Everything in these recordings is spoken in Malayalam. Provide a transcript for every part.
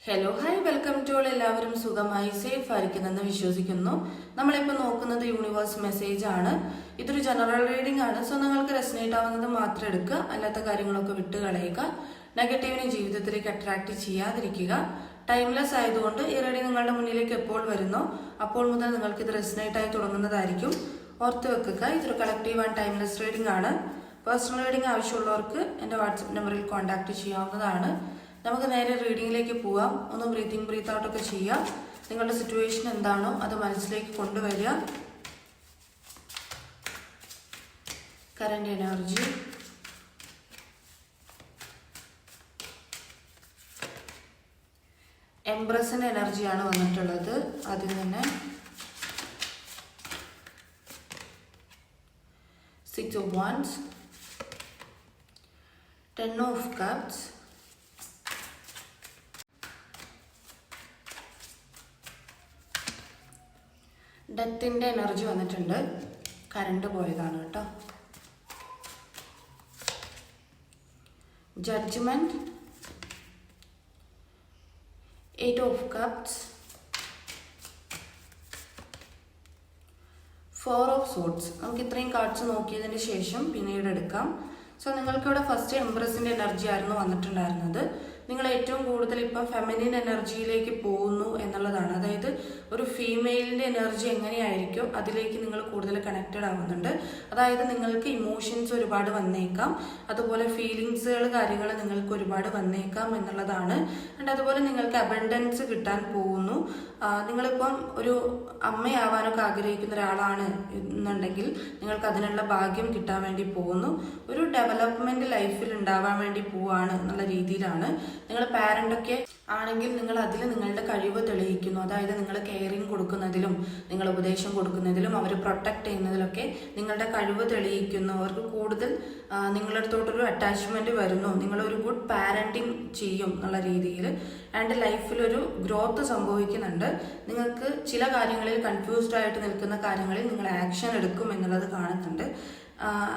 Hello hi welcome to all. എല്ലാവരും സുഖമായി സേഫ് ആയിരിക്കുന്നെന്ന് വിശ്വസിക്കുന്നു. നമ്മളിപ്പോൾ നോക്കുന്നത് യൂണിവേഴ്സ് മെസ്സേജ് ആണ്. ഇതൊരു ജനറൽ റീഡിംഗ് ആണ്. സോ നിങ്ങൾക്ക് റെസനേറ്റ് ആവുന്നത് മാത്രം എടുക്കുക, അല്ലാത്ത കാര്യങ്ങളൊക്കെ വിട്ട് കളയുക. നെഗറ്റീവിനെ ജീവിതത്തിലേക്ക് അട്രാക്ട് ചെയ്യാതിരിക്കുക. ടൈംലെസ് ആയതുകൊണ്ട് ഈ റീഡിംഗ് നിങ്ങളുടെ മുന്നിലേക്ക് എപ്പോൾ വരുന്നോ അപ്പോൾ മുതൽ നിങ്ങൾക്ക് ഇത് റെസനേറ്റ് ആയി തുടങ്ങുന്നതായിരിക്കും. ഓർത്ത് വെക്കുക, ഇതൊരു കളക്റ്റീവ് ആൻഡ് ടൈംലെസ് റീഡിംഗ് ആണ്. പേഴ്സണൽ റീഡിംഗ് ആവശ്യമുള്ളവർക്ക് എൻ്റെ വാട്സപ്പ് നമ്പറിൽ കോൺടാക്ട് ചെയ്യാവുന്നതാണ്. നമുക്ക് നേരെ റീഡിങ്ങിലേക്ക് പോവാം. ഒന്ന് ബ്രീത്ത് ഔട്ടൊക്കെ ചെയ്യാം. നിങ്ങളുടെ സിറ്റുവേഷൻ എന്താണോ അത് മനസ്സിലേക്ക് കൊണ്ടുവരിക. കറന്റ് എനർജി, എംബ്രസിന്റെ എനർജിയാണ് വന്നിട്ടുള്ളത്. ആദ്യം തന്നെ 6 of Wands, 10 of Cups, ഡെത്തിന്റെ എനർജി വന്നിട്ടുണ്ട്. കറണ്ട് പോയതാണ് കേട്ടോ. Judgement, 8 of Cups, 4 of Swords. നമുക്ക് ഇത്രയും കാർഡ്സ് നോക്കിയതിന് ശേഷം പിന്നീട് എടുക്കാം. സോ നിങ്ങൾക്കിവിടെ ഫസ്റ്റ് എംബ്രസിന്റെ എനർജി ആയിരുന്നു വന്നിട്ടുണ്ടായിരുന്നത്. നിങ്ങൾ ഏറ്റവും കൂടുതൽ ഇപ്പം ഫെമിനിൻ എനർജിയിലേക്ക് പോകുന്നു എന്നുള്ളതാണ്. അതായത് ഒരു ഫീമെയിലിന്റെ എനർജി എങ്ങനെയായിരിക്കും അതിലേക്ക് നിങ്ങൾ കൂടുതൽ കണക്റ്റഡ് ആവുന്നുണ്ട്. അതായത് നിങ്ങൾക്ക് ഇമോഷൻസ് ഒരുപാട് വന്നേക്കാം, അതുപോലെ ഫീലിങ്സുകൾ കാര്യങ്ങൾ നിങ്ങൾക്ക് ഒരുപാട് വന്നേക്കാം എന്നുള്ളതാണ്. ആൻഡ് അതുപോലെ നിങ്ങൾക്ക് അബണ്ടൻസ് കിട്ടാൻ പോകുന്നു. നിങ്ങളിപ്പം ഒരു അമ്മയാവാനൊക്കെ ആഗ്രഹിക്കുന്ന ഒരാളാണ് എന്നുണ്ടെങ്കിൽ നിങ്ങൾക്ക് അതിനുള്ള ഭാഗ്യം കിട്ടാൻ വേണ്ടി പോകുന്നു. ഒരു ഡെവലപ്മെന്റ് ലൈഫിൽ ഉണ്ടാവാൻ വേണ്ടി പോവാണ് എന്നുള്ള രീതിയിലാണ്. നിങ്ങൾ പാരൻ്റൊക്കെ ആണെങ്കിൽ നിങ്ങൾ അതിൽ നിങ്ങളുടെ കഴിവ് തെളിയിക്കുന്നു. അതായത് നിങ്ങൾ കെയറിങ് കൊടുക്കുന്നതിലും നിങ്ങൾ ഉപദേശം കൊടുക്കുന്നതിലും അവർ പ്രൊട്ടക്ട് ചെയ്യുന്നതിലൊക്കെ നിങ്ങളുടെ കഴിവ് തെളിയിക്കുന്നു. അവർക്ക് കൂടുതൽ നിങ്ങളുടെ അടുത്തോട്ടൊരു അറ്റാച്ച്മെന്റ് വരുന്നു. നിങ്ങളൊരു ഗുഡ് പാരന്റിങ് ചെയ്യും എന്നുള്ള രീതിയിൽ. ആൻഡ് ലൈഫിലൊരു ഗ്രോത്ത് സംഭവിക്കുന്നുണ്ട്. നിങ്ങൾക്ക് ചില കാര്യങ്ങളിൽ കൺഫ്യൂസ്ഡ് ആയിട്ട് നിൽക്കുന്ന കാര്യങ്ങളിൽ നിങ്ങൾ ആക്ഷൻ എടുക്കും എന്നുള്ളത് കാണുന്നുണ്ട്.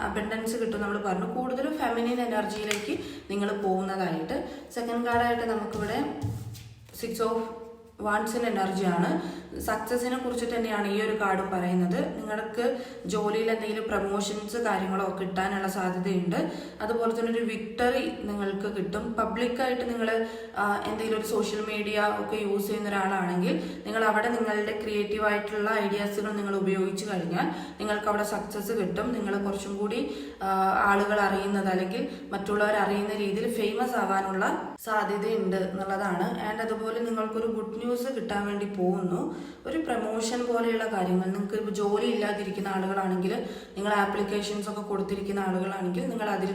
അബണ്ടൻസ് കിട്ടും നമ്മൾ പറഞ്ഞു. കൂടുതലും ഫെമിനിൻ എനർജിയിലേക്ക് നിങ്ങൾ പോകുന്നതായിട്ട്. സെക്കൻഡ് കാർഡായിട്ട് നമുക്കിവിടെ 6 of വാൻസിൻ്റെ എനർജിയാണ്. സക്സസിനെ കുറിച്ചിട്ട് തന്നെയാണ് ഈ ഒരു കാർഡും പറയുന്നത്. നിങ്ങൾക്ക് ജോലിയിൽ എന്തെങ്കിലും പ്രമോഷൻസ് കാര്യങ്ങളോ കിട്ടാനുള്ള സാധ്യതയുണ്ട്. അതുപോലെ തന്നെ ഒരു വിക്ടറി നിങ്ങൾക്ക് കിട്ടും. പബ്ലിക്കായിട്ട് നിങ്ങൾ എന്തെങ്കിലും ഒരു സോഷ്യൽ മീഡിയ ഒക്കെ യൂസ് ചെയ്യുന്ന ഒരാളാണെങ്കിൽ നിങ്ങൾ അവിടെ നിങ്ങളുടെ ക്രിയേറ്റീവായിട്ടുള്ള ഐഡിയാസുകൾ നിങ്ങൾ ഉപയോഗിച്ച് കഴിഞ്ഞാൽ നിങ്ങൾക്ക് അവിടെ സക്സസ് കിട്ടും. നിങ്ങൾ കുറച്ചും കൂടി ആളുകൾ അറിയുന്നത് അല്ലെങ്കിൽ മറ്റുള്ളവർ അറിയുന്ന രീതിയിൽ ഫേമസ് ആവാനുള്ള സാധ്യതയുണ്ട് എന്നുള്ളതാണ്. ആൻഡ് അതുപോലെ നിങ്ങൾക്കൊരു ഗുഡ് ന്യൂസ് കിട്ടാൻ വേണ്ടി പോകുന്നു. ഒരു പ്രമോഷൻ പോലെയുള്ള കാര്യങ്ങൾ. നിങ്ങൾക്ക് ഇപ്പോൾ ജോലി ഇല്ലാതിരിക്കുന്ന ആളുകളാണെങ്കിൽ, നിങ്ങൾ ആപ്ലിക്കേഷൻസ് ഒക്കെ കൊടുത്തിരിക്കുന്ന ആളുകളാണെങ്കിൽ നിങ്ങൾ അതിൽ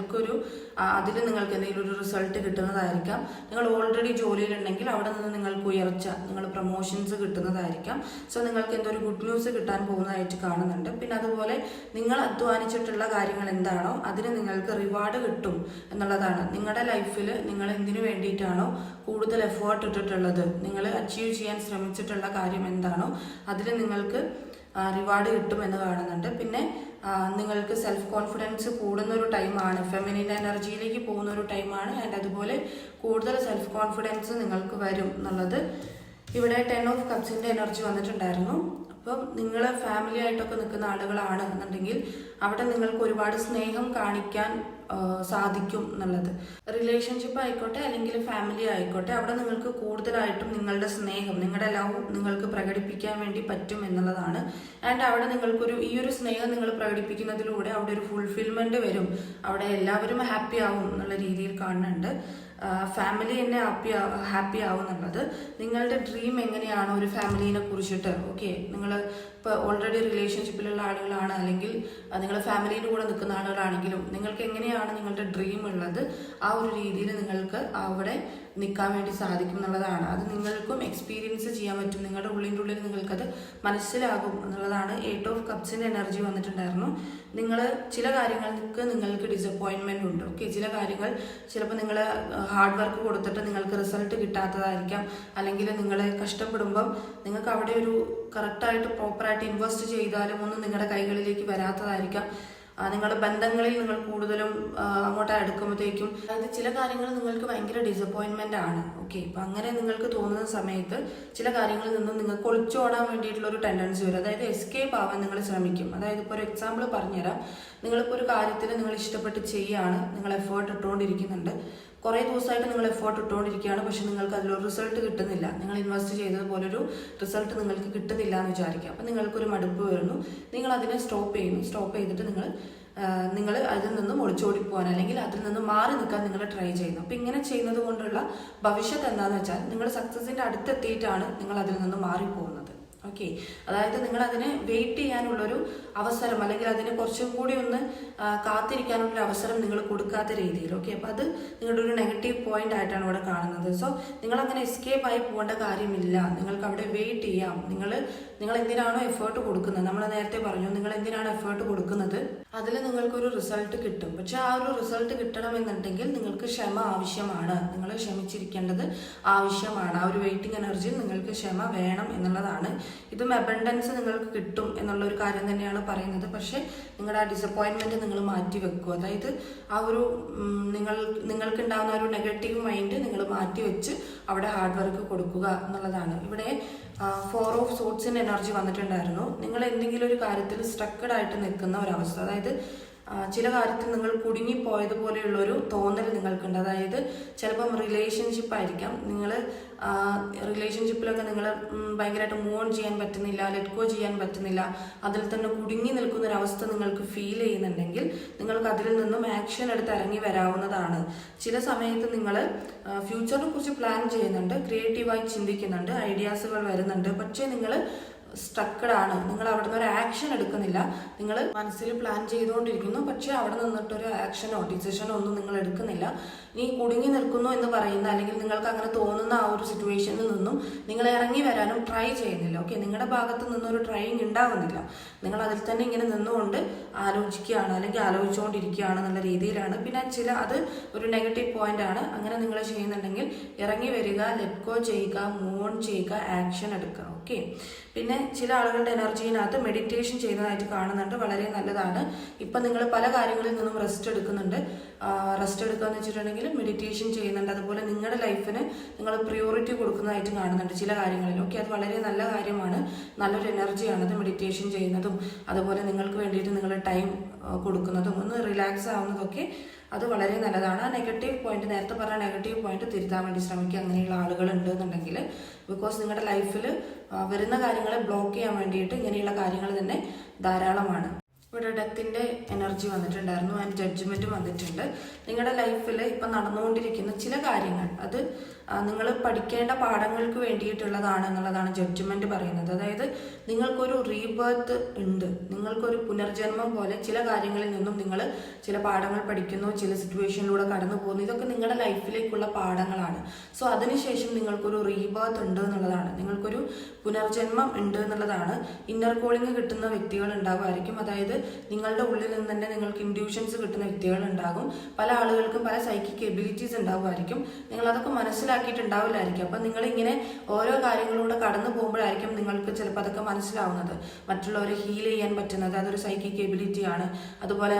നിങ്ങൾക്ക് എന്തെങ്കിലും ഒരു റിസൾട്ട് കിട്ടുന്നതായിരിക്കാം. നിങ്ങൾ ഓൾറെഡി ജോലിയിലുണ്ടെങ്കിൽ അവിടെ നിന്ന് നിങ്ങൾക്ക് ഉയർച്ച, നിങ്ങൾ പ്രമോഷൻസ് കിട്ടുന്നതായിരിക്കാം. സോ നിങ്ങൾക്ക് എന്തോ ഒരു ഗുഡ് ന്യൂസ് കിട്ടാൻ പോകുന്നതായിട്ട് കാണുന്നുണ്ട്. പിന്നെ അതുപോലെ നിങ്ങൾ അധ്വാനിച്ചിട്ടുള്ള കാര്യങ്ങൾ എന്താണോ അതിന് നിങ്ങൾക്ക് റിവാർഡ് കിട്ടും എന്നുള്ളതാണ്. നിങ്ങളുടെ ലൈഫിൽ നിങ്ങൾ എന്തിനു വേണ്ടിയിട്ടാണോ കൂടുതൽ എഫേർട്ട് ഇട്ടിട്ടുള്ളത്, നിങ്ങൾ അച്ചീവ് ചെയ്യാൻ ശ്രമിച്ചിട്ടുള്ള കാര്യം എന്താണോ അതിൽ നിങ്ങൾക്ക് റിവാർഡ് കിട്ടും എന്ന് കാണുന്നുണ്ട്. പിന്നെ നിങ്ങൾക്ക് സെൽഫ് കോൺഫിഡൻസ് കൂടുന്ന ഒരു ടൈമാണ്, ഫെമിനിൻ എനർജിയിലേക്ക് പോകുന്ന ഒരു ടൈമാണ്. ആൻഡ് അതുപോലെ കൂടുതൽ സെൽഫ് കോൺഫിഡൻസ് നിങ്ങൾക്ക് വരും എന്നുള്ളത്. ഇവിടെ 10 of കപ്സിന്റെ എനർജി വന്നിട്ടുണ്ടായിരുന്നു. അപ്പം നിങ്ങൾ ഫാമിലി ആയിട്ടൊക്കെ നിൽക്കുന്ന ആളുകളാണ് എന്നുണ്ടെങ്കിൽ അവിടെ നിങ്ങൾക്ക് ഒരുപാട് സ്നേഹം കാണിക്കാൻ സാധിക്കും എന്നുള്ളത്. റിലേഷൻഷിപ്പ് ആയിക്കോട്ടെ അല്ലെങ്കിൽ ഫാമിലി ആയിക്കോട്ടെ, അവിടെ നിങ്ങൾക്ക് കൂടുതലായിട്ടും നിങ്ങളുടെ സ്നേഹം, നിങ്ങളുടെ ലവ് നിങ്ങൾക്ക് പ്രകടിപ്പിക്കാൻ വേണ്ടി പറ്റും എന്നുള്ളതാണ്. ആൻഡ് അവിടെ നിങ്ങൾക്കൊരു ഈ ഒരു സ്നേഹം നിങ്ങൾ പ്രകടിപ്പിക്കുന്നതിലൂടെ അവിടെ ഒരു ഫുൾഫിൽമെന്റ് വരും. അവിടെ എല്ലാവരും ഹാപ്പി ആവും എന്നുള്ള രീതിയിൽ കാണുന്നുണ്ട്. ഫാമിലി തന്നെ ഹാപ്പി ആവും എന്നുള്ളത്. നിങ്ങളുടെ ഡ്രീം എങ്ങനെയാണോ ഒരു ഫാമിലിനെ കുറിച്ചിട്ട്, ഓക്കെ, നിങ്ങൾ ഇപ്പോൾ ഓൾറെഡി റിലേഷൻഷിപ്പിലുള്ള ആളുകളാണ് അല്ലെങ്കിൽ നിങ്ങൾ ഫാമിലിയുടെ കൂടെ നിൽക്കുന്ന ആളുകളാണെങ്കിലും നിങ്ങൾക്ക് എങ്ങനെയാണ് നിങ്ങളുടെ ഡ്രീം ഉള്ളത് ആ ഒരു രീതിയിൽ നിങ്ങൾക്ക് അവിടെ നിൽക്കാൻ വേണ്ടി സാധിക്കും എന്നുള്ളതാണ്. അത് നിങ്ങൾക്കും എക്സ്പീരിയൻസ് ചെയ്യാൻ പറ്റും. നിങ്ങളുടെ ഉള്ളിൻ്റെ ഉള്ളിൽ നിങ്ങൾക്കത് മനസ്സിലാകും എന്നുള്ളതാണ്. 8 of കപ്സിൻ്റെ എനർജി വന്നിട്ടുണ്ടായിരുന്നു. നിങ്ങൾ ചില കാര്യങ്ങൾക്ക് നിങ്ങൾക്ക് ഡിസപ്പോയിൻമെൻ്റ് ഉണ്ട്. ഓക്കെ, ചില കാര്യങ്ങൾ ചിലപ്പോൾ നിങ്ങൾ ഹാർഡ് വർക്ക് കൊടുത്തിട്ട് നിങ്ങൾക്ക് റിസൾട്ട് കിട്ടാത്തതായിരിക്കാം. അല്ലെങ്കിൽ നിങ്ങൾ കഷ്ടപ്പെടുമ്പം നിങ്ങൾക്ക് അവിടെ ഒരു കറക്റ്റായിട്ട് പ്രോപ്പറായിട്ട് ഇൻവെസ്റ്റ് ചെയ്താലും ഒന്നും നിങ്ങളുടെ കൈകളിലേക്ക് വരാത്തതായിരിക്കാം. നിങ്ങളുടെ ബന്ധങ്ങളിൽ നിങ്ങൾ കൂടുതലും അങ്ങോട്ട് അടുക്കുമ്പോഴത്തേക്കും അതായത് ചില കാര്യങ്ങൾ നിങ്ങൾക്ക് ഭയങ്കര ഡിസപ്പോയിൻമെന്റ് ആണ്. ഓക്കെ, അപ്പം അങ്ങനെ നിങ്ങൾക്ക് തോന്നുന്ന സമയത്ത് ചില കാര്യങ്ങളിൽ നിന്നും നിങ്ങൾക്ക് ഒളിച്ചോടാൻ വേണ്ടിയിട്ടുള്ള ഒരു ടെൻഡൻസി വരും. അതായത് എസ്കേപ്പ് ആവാൻ നിങ്ങൾ ശ്രമിക്കും. അതായത് ഇപ്പോൾ ഒരു എക്സാമ്പിൾ പറഞ്ഞുതരാം. നിങ്ങളിപ്പോൾ ഒരു കാര്യത്തിൽ നിങ്ങൾ ഇഷ്ടപ്പെട്ട് ചെയ്യുകയാണ്, നിങ്ങൾ എഫേർട്ട് ഇട്ടുകൊണ്ടിരിക്കുന്നുണ്ട്, കുറേ ദിവസമായിട്ട് നിങ്ങൾ എഫേർട്ട് ഇട്ടുകൊണ്ടിരിക്കുകയാണ്, പക്ഷെ നിങ്ങൾക്ക് അതിലൊരു റിസൾട്ട് കിട്ടുന്നില്ല. നിങ്ങൾ ഇൻവെസ്റ്റ് ചെയ്തതുപോലൊരു റിസൾട്ട് നിങ്ങൾക്ക് കിട്ടുന്നില്ല എന്ന് വിചാരിക്കുക. അപ്പം നിങ്ങൾക്കൊരു മടുപ്പ് വരുന്നു, നിങ്ങൾ അതിനെ സ്റ്റോപ്പ് ചെയ്യുന്നു. സ്റ്റോപ്പ് ചെയ്തിട്ട് നിങ്ങൾ അതിൽ നിന്നും ഒളിച്ചോടി പോകാൻ അല്ലെങ്കിൽ അതിൽ നിന്ന് മാറി നിൽക്കാൻ നിങ്ങൾ ട്രൈ ചെയ്യുന്നു. അപ്പം ഇങ്ങനെ ചെയ്യുന്നത് കൊണ്ടുള്ള ഭവിഷ്യത്ത് എന്താണെന്ന് വെച്ചാൽ നിങ്ങൾ സക്സസിൻ്റെ അടുത്തെത്തിയിട്ടാണ് നിങ്ങൾ അതിൽ നിന്ന് മാറിപ്പോകുന്നത്. ഓക്കെ, അതായത് നിങ്ങൾ അതിനെ വെയിറ്റ് ചെയ്യാനുള്ളൊരു അവസരം അല്ലെങ്കിൽ അതിനെ കുറച്ചും കൂടി ഒന്ന് കാത്തിരിക്കാനുള്ള അവസരം നിങ്ങൾ കൊടുക്കാത്ത രീതിയിൽ. ഓക്കെ, അപ്പോൾ അത് നിങ്ങളുടെ ഒരു നെഗറ്റീവ് പോയിന്റ് ആയിട്ടാണ് ഇവിടെ കാണുന്നത്. സോ നിങ്ങൾ അങ്ങനെ എസ്കേപ്പ് ആയി പോകേണ്ട കാര്യമില്ല. നിങ്ങൾക്ക് അവിടെ വെയിറ്റ് ചെയ്യാം. നിങ്ങൾ എന്തിനാണോ എഫേർട്ട് കൊടുക്കുന്നത്, നമ്മൾ നേരത്തെ പറഞ്ഞു, നിങ്ങൾ എന്തിനാണ് എഫേർട്ട് കൊടുക്കുന്നത് അതിൽ നിങ്ങൾക്കൊരു റിസൾട്ട് കിട്ടും. പക്ഷെ ആ ഒരു റിസൾട്ട് കിട്ടണമെന്നുണ്ടെങ്കിൽ നിങ്ങൾക്ക് ക്ഷമ ആവശ്യമാണ്. നിങ്ങൾ ക്ഷമിച്ചിരിക്കേണ്ടത് ആവശ്യമാണ്. ആ ഒരു വെയിറ്റിംഗ് എനർജിയിൽ നിങ്ങൾക്ക് ക്ഷമ വേണം എന്നുള്ളതാണ്. ഇതും അബണ്ടൻസ് നിങ്ങൾക്ക് കിട്ടും എന്നുള്ള ഒരു കാര്യം തന്നെയാണ് പറയുന്നത്. പക്ഷെ നിങ്ങളുടെ ആ ഡിസപ്പോയിൻമെന്റ് നിങ്ങൾ മാറ്റി വെക്കുക. അതായത് ആ ഒരു നിങ്ങൾക്ക് ഉണ്ടാകുന്ന ഒരു നെഗറ്റീവ് മൈൻഡ് നിങ്ങൾ മാറ്റി വെച്ച് അവിടെ ഹാർഡ് വർക്ക് കൊടുക്കുക എന്നുള്ളതാണ്. ഇവിടെ 4 ഓഫ് സോർട്സിന്റെ എനർജി വന്നിട്ടുണ്ടായിരുന്നു. നിങ്ങൾ എന്തെങ്കിലും ഒരു കാര്യത്തിൽ സ്ട്രക്ക്ഡ് ആയിട്ട് നിൽക്കുന്ന ഒരവസ്ഥ, അതായത് ചില കാര്യത്തിൽ നിങ്ങൾ കുടുങ്ങിപ്പോയതുപോലെയുള്ളൊരു തോന്നൽ നിങ്ങൾക്കുണ്ട്. അതായത് ചിലപ്പം റിലേഷൻഷിപ്പ് ആയിരിക്കാം. നിങ്ങൾ റിലേഷൻഷിപ്പിലൊക്കെ നിങ്ങൾ ഭയങ്കരമായിട്ട് മൂവ് ഓൺ ചെയ്യാൻ പറ്റുന്നില്ല, ലെറ്റ് ഗോ ചെയ്യാൻ പറ്റുന്നില്ല, അതിൽ തന്നെ കുടുങ്ങി നിൽക്കുന്ന ഒരവസ്ഥ നിങ്ങൾക്ക് ഫീൽ ചെയ്യുന്നുണ്ടെങ്കിൽ നിങ്ങൾക്ക് അതിൽ നിന്നും ആക്ഷൻ എടുത്ത് ഇറങ്ങി വരാവുന്നതാണ്. ചില സമയത്ത് നിങ്ങൾ ഫ്യൂച്ചറിനെ കുറിച്ച് പ്ലാൻ ചെയ്യുന്നുണ്ട്, ക്രിയേറ്റീവായി ചിന്തിക്കുന്നുണ്ട്, ഐഡിയാസുകൾ വരുന്നുണ്ട്, പക്ഷേ നിങ്ങൾ സ്ട്രക്ക്ഡ് ആണ്. നിങ്ങൾ അവിടെ നിന്ന് ഒരു ആക്ഷൻ എടുക്കുന്നില്ല. നിങ്ങൾ മനസ്സിൽ പ്ലാൻ ചെയ്തുകൊണ്ടിരിക്കുന്നു, പക്ഷെ അവിടെ നിന്നിട്ടൊരു ആക്ഷനോ ഡിസിഷനോ ഒന്നും നിങ്ങൾ എടുക്കുന്നില്ല. നീ കുടുങ്ങി നിൽക്കുന്നു എന്ന് പറയുന്ന അല്ലെങ്കിൽ നിങ്ങൾക്ക് അങ്ങനെ തോന്നുന്ന ആ ഒരു സിറ്റുവേഷനിൽ നിന്നും നിങ്ങൾ ഇറങ്ങി വരാനും ട്രൈ ചെയ്യുന്നില്ല. ഓക്കെ, നിങ്ങളുടെ ഭാഗത്ത് നിന്നൊരു ട്രൈയിങ് ഉണ്ടാവുന്നില്ല. നിങ്ങൾ അതിൽ തന്നെ ഇങ്ങനെ നിന്നുകൊണ്ട് ആലോചിക്കുകയാണ് അല്ലെങ്കിൽ ആലോചിച്ചുകൊണ്ടിരിക്കുകയാണ് എന്നുള്ള രീതിയിലാണ്. പിന്നെ അത് ഒരു നെഗറ്റീവ് പോയിന്റ് ആണ്. അങ്ങനെ നിങ്ങൾ ചെയ്യുന്നുണ്ടെങ്കിൽ ഇറങ്ങി വരിക, ലെറ്റ് ഗോ ചെയ്യുക, മൂവ് ഓൺ ചെയ്യുക, ആക്ഷൻ എടുക്കുക. ഓക്കെ, പിന്നെ ചില ആളുകളുടെ എനർജിയിനകത്ത് മെഡിറ്റേഷൻ ചെയ്യുന്നതായിട്ട് കാണുന്നുണ്ട്. വളരെ നല്ലതാണ്. ഇപ്പം നിങ്ങൾ പല കാര്യങ്ങളിൽ നിന്നും റെസ്റ്റ് എടുക്കുന്നുണ്ട്. റെസ്റ്റ് എടുക്കുക എന്ന് വെച്ചിട്ടുണ്ടെങ്കിൽ മെഡിറ്റേഷൻ ചെയ്യുന്നുണ്ട്. അതുപോലെ നിങ്ങളുടെ ലൈഫിന് നിങ്ങൾ പ്രിയോറിറ്റി കൊടുക്കുന്നതായിട്ട് കാണുന്നുണ്ട് ചില കാര്യങ്ങളിൽ. ഓക്കെ, അത് വളരെ നല്ല കാര്യമാണ്. നല്ലൊരു എനർജിയാണ് അത്. മെഡിറ്റേഷൻ ചെയ്യുന്നതും അതുപോലെ നിങ്ങൾക്ക് വേണ്ടിയിട്ട് നിങ്ങൾ ടൈം കൊടുക്കുന്നതും ഒന്ന് റിലാക്സ് ആവുന്നതൊക്കെ അത് വളരെ നല്ലതാണ്. ആ നെഗറ്റീവ് പോയിന്റ്, നേരത്തെ പറഞ്ഞ നെഗറ്റീവ് പോയിന്റ് തിരുത്താൻ വേണ്ടി ശ്രമിക്കുക അങ്ങനെയുള്ള ആളുകൾ ഉണ്ട് എന്നുണ്ടെങ്കിൽ. ബിക്കോസ് നിങ്ങളുടെ ലൈഫിൽ വരുന്ന കാര്യങ്ങളെ ബ്ലോക്ക് ചെയ്യാൻ വേണ്ടിയിട്ട് ഇങ്ങനെയുള്ള കാര്യങ്ങൾ തന്നെ ധാരാളമാണ്. ഇവിടെ ഡെത്തിന്റെ എനർജി വന്നിട്ടുണ്ടായിരുന്നു ആൻഡ് ജഡ്ജ്മെന്റും വന്നിട്ടുണ്ട്. നിങ്ങളുടെ ലൈഫിൽ ഇപ്പം നടന്നുകൊണ്ടിരിക്കുന്ന ചില കാര്യങ്ങൾ അത് നിങ്ങൾ പഠിക്കേണ്ട പാഠങ്ങൾക്ക് വേണ്ടിയിട്ടുള്ളതാണ് എന്നുള്ളതാണ് ജഡ്ജ്മെന്റ് പറയുന്നത്. അതായത് നിങ്ങൾക്കൊരു റീബർത്ത് ഉണ്ട്, നിങ്ങൾക്കൊരു പുനർജന്മം പോലെ ചില കാര്യങ്ങളിൽ നിന്നും നിങ്ങൾ ചില പാഠങ്ങൾ പഠിക്കുന്നു, ചില സിറ്റുവേഷനിലൂടെ കടന്നു പോകുന്നു. ഇതൊക്കെ നിങ്ങളുടെ ലൈഫിലേക്കുള്ള പാഠങ്ങളാണ്. സോ അതിനുശേഷം നിങ്ങൾക്കൊരു റീബർത്ത് ഉണ്ട് എന്നുള്ളതാണ്, നിങ്ങൾക്കൊരു പുനർജന്മം ഉണ്ട് എന്നുള്ളതാണ്. ഇന്നർ കോളിംഗ് കിട്ടുന്ന വ്യക്തികൾ ഉണ്ടാകുമായിരിക്കും. അതായത് നിങ്ങളുടെ ഉള്ളിൽ നിന്ന് തന്നെ നിങ്ങൾക്ക് ഇൻഡ്യൂഷൻസ് കിട്ടുന്ന വ്യക്തികൾ ഉണ്ടാകും. പല ആളുകൾക്കും പല സൈക്കിക് എബിലിറ്റീസ് ഉണ്ടാകുമായിരിക്കും. നിങ്ങൾ അതൊക്കെ മനസ്സിലാക്കിയിട്ടുണ്ടാവില്ലായിരിക്കും. അപ്പം നിങ്ങളിങ്ങനെ ഓരോ കാര്യങ്ങളിലൂടെ കടന്നു പോകുമ്പോഴായിരിക്കും നിങ്ങൾക്ക് ചിലപ്പോൾ അതൊക്കെ മനസ്സിലാവുന്നത്. മറ്റുള്ളവരെ ഹീൽ ചെയ്യാൻ പറ്റുന്നത് അതൊരു സൈക്കിക് എബിലിറ്റി ആണ്. അതുപോലെ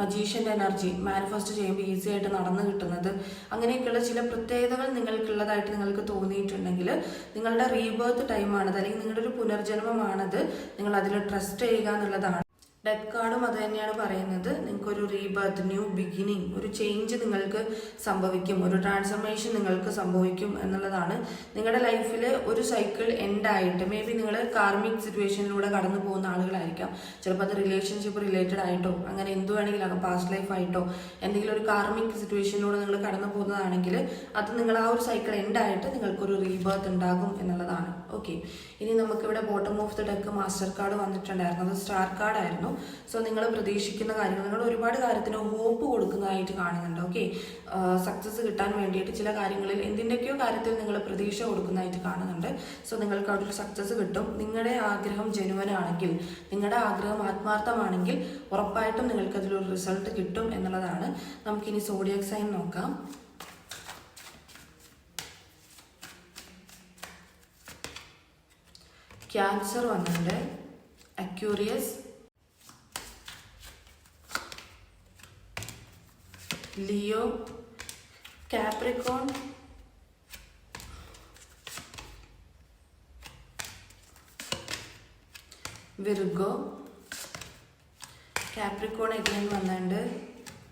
മജീഷ്യൻ്റെ എനർജി മാനിഫെസ്റ്റ് ചെയ്യുമ്പോൾ ഈസി ആയിട്ട് നടന്നു കിട്ടുന്നത്, അങ്ങനെയൊക്കെയുള്ള ചില പ്രത്യേകതകൾ നിങ്ങൾക്കുള്ളതായിട്ട് നിങ്ങൾക്ക് തോന്നിയിട്ടുണ്ടെങ്കിൽ നിങ്ങളുടെ റീബർത്ത് ടൈമാണത്, അല്ലെങ്കിൽ നിങ്ങളുടെ ഒരു പുനർജന്മമാണത്. നിങ്ങൾ അതിൽ ട്രസ്റ്റ് ചെയ്യുക എന്നുള്ളതാണ്. ഡെത്ത് കാർഡും അത് തന്നെയാണ് പറയുന്നത്. നിങ്ങൾക്കൊരു റീബർത്ത്, ന്യൂ ബിഗിനിങ്, ഒരു ചേഞ്ച് നിങ്ങൾക്ക് സംഭവിക്കും, ഒരു ട്രാൻസ്ഫർമേഷൻ നിങ്ങൾക്ക് സംഭവിക്കും എന്നുള്ളതാണ്. നിങ്ങളുടെ ലൈഫിൽ ഒരു സൈക്കിൾ എൻഡായിട്ട് മേ ബി നിങ്ങൾ കാർമിക് സിറ്റുവേഷനിലൂടെ കടന്നു പോകുന്ന ആളുകളായിരിക്കാം. ചിലപ്പോൾ അത് റിലേഷൻഷിപ്പ് റിലേറ്റഡ് ആയിട്ടോ അങ്ങനെ എന്തു വേണമെങ്കിലും പാസ്റ്റ് ലൈഫ് ആയിട്ടോ എന്തെങ്കിലും ഒരു കാർമിക് സിറ്റുവേഷനിലൂടെ നിങ്ങൾ കടന്നു പോകുന്നതാണെങ്കിൽ അത് നിങ്ങൾ ആ ഒരു സൈക്കിൾ എൻഡായിട്ട് നിങ്ങൾക്കൊരു റീബർത്ത് ഉണ്ടാകും എന്നുള്ളതാണ്. ഓക്കെ, ഇനി നമുക്കിവിടെ bottom of the deck master card വന്നിട്ടുണ്ടായിരുന്നു. അത് സ്റ്റാർ കാർഡായിരുന്നു. സോ നിങ്ങൾ പ്രതീക്ഷിക്കുന്ന കാര്യങ്ങൾ, നിങ്ങൾ ഒരുപാട് കാര്യത്തിന് ഹോപ്പ് കൊടുക്കുന്നതായിട്ട് കാണുന്നുണ്ട്. ഓക്കെ, സക്സസ് കിട്ടാൻ വേണ്ടിയിട്ട് ചില കാര്യങ്ങളിൽ എന്തിൻ്റെയൊക്കെയോ കാര്യത്തിൽ നിങ്ങൾ പ്രതീക്ഷ കൊടുക്കുന്നതായിട്ട് കാണുന്നുണ്ട്. സോ നിങ്ങൾക്ക് അവിടെ ഒരു സക്സസ് കിട്ടും. നിങ്ങളുടെ ആഗ്രഹം ജെനുവൻ ആണെങ്കിൽ, നിങ്ങളുടെ ആഗ്രഹം ആത്മാർത്ഥമാണെങ്കിൽ ഉറപ്പായിട്ടും നിങ്ങൾക്ക് അതിലൊരു റിസൾട്ട് കിട്ടും എന്നുള്ളതാണ്. നമുക്കിനി സോഡിയക് സൈൻ നോക്കാം. ക്യാൻസർ വന്നിട്ടുണ്ട്, Aquarius, Leo, Capricorn, Virgo, Capricorn again വന്നിട്ടുണ്ട്,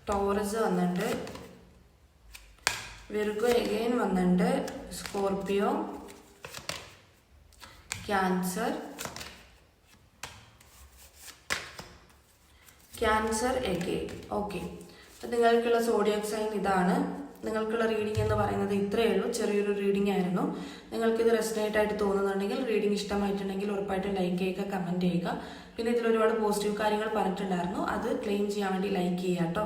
ടോറസ് വന്നിട്ടുണ്ട്, വിർഗോ എഗെയിൻ വന്നിട്ടുണ്ട്, Scorpio, cancer, cancer again. Okay, അപ്പം നിങ്ങൾക്കുള്ള സോഡിയക് സൈൻ ഇതാണ്. നിങ്ങൾക്കുള്ള റീഡിംഗ് എന്ന് പറയുന്നത് ഇത്രയേ ഉള്ളൂ. ചെറിയൊരു റീഡിംഗ് ആയിരുന്നു. നിങ്ങൾക്കിത് റെസനേറ്റ് ആയിട്ട് തോന്നുന്നുണ്ടെങ്കിൽ, റീഡിംഗ് ഇഷ്ടമായിട്ടുണ്ടെങ്കിൽ ഉറപ്പായിട്ടും ലൈക്ക് ചെയ്യുക, കമൻറ്റ് ചെയ്യുക. പിന്നെ ഇതിൽ ഒരുപാട് പോസിറ്റീവ് കാര്യങ്ങൾ പറഞ്ഞിട്ടുണ്ടായിരുന്നു, അത് ക്ലെയിം ചെയ്യാൻ വേണ്ടി ലൈക്ക് ചെയ്യുക കേട്ടോ.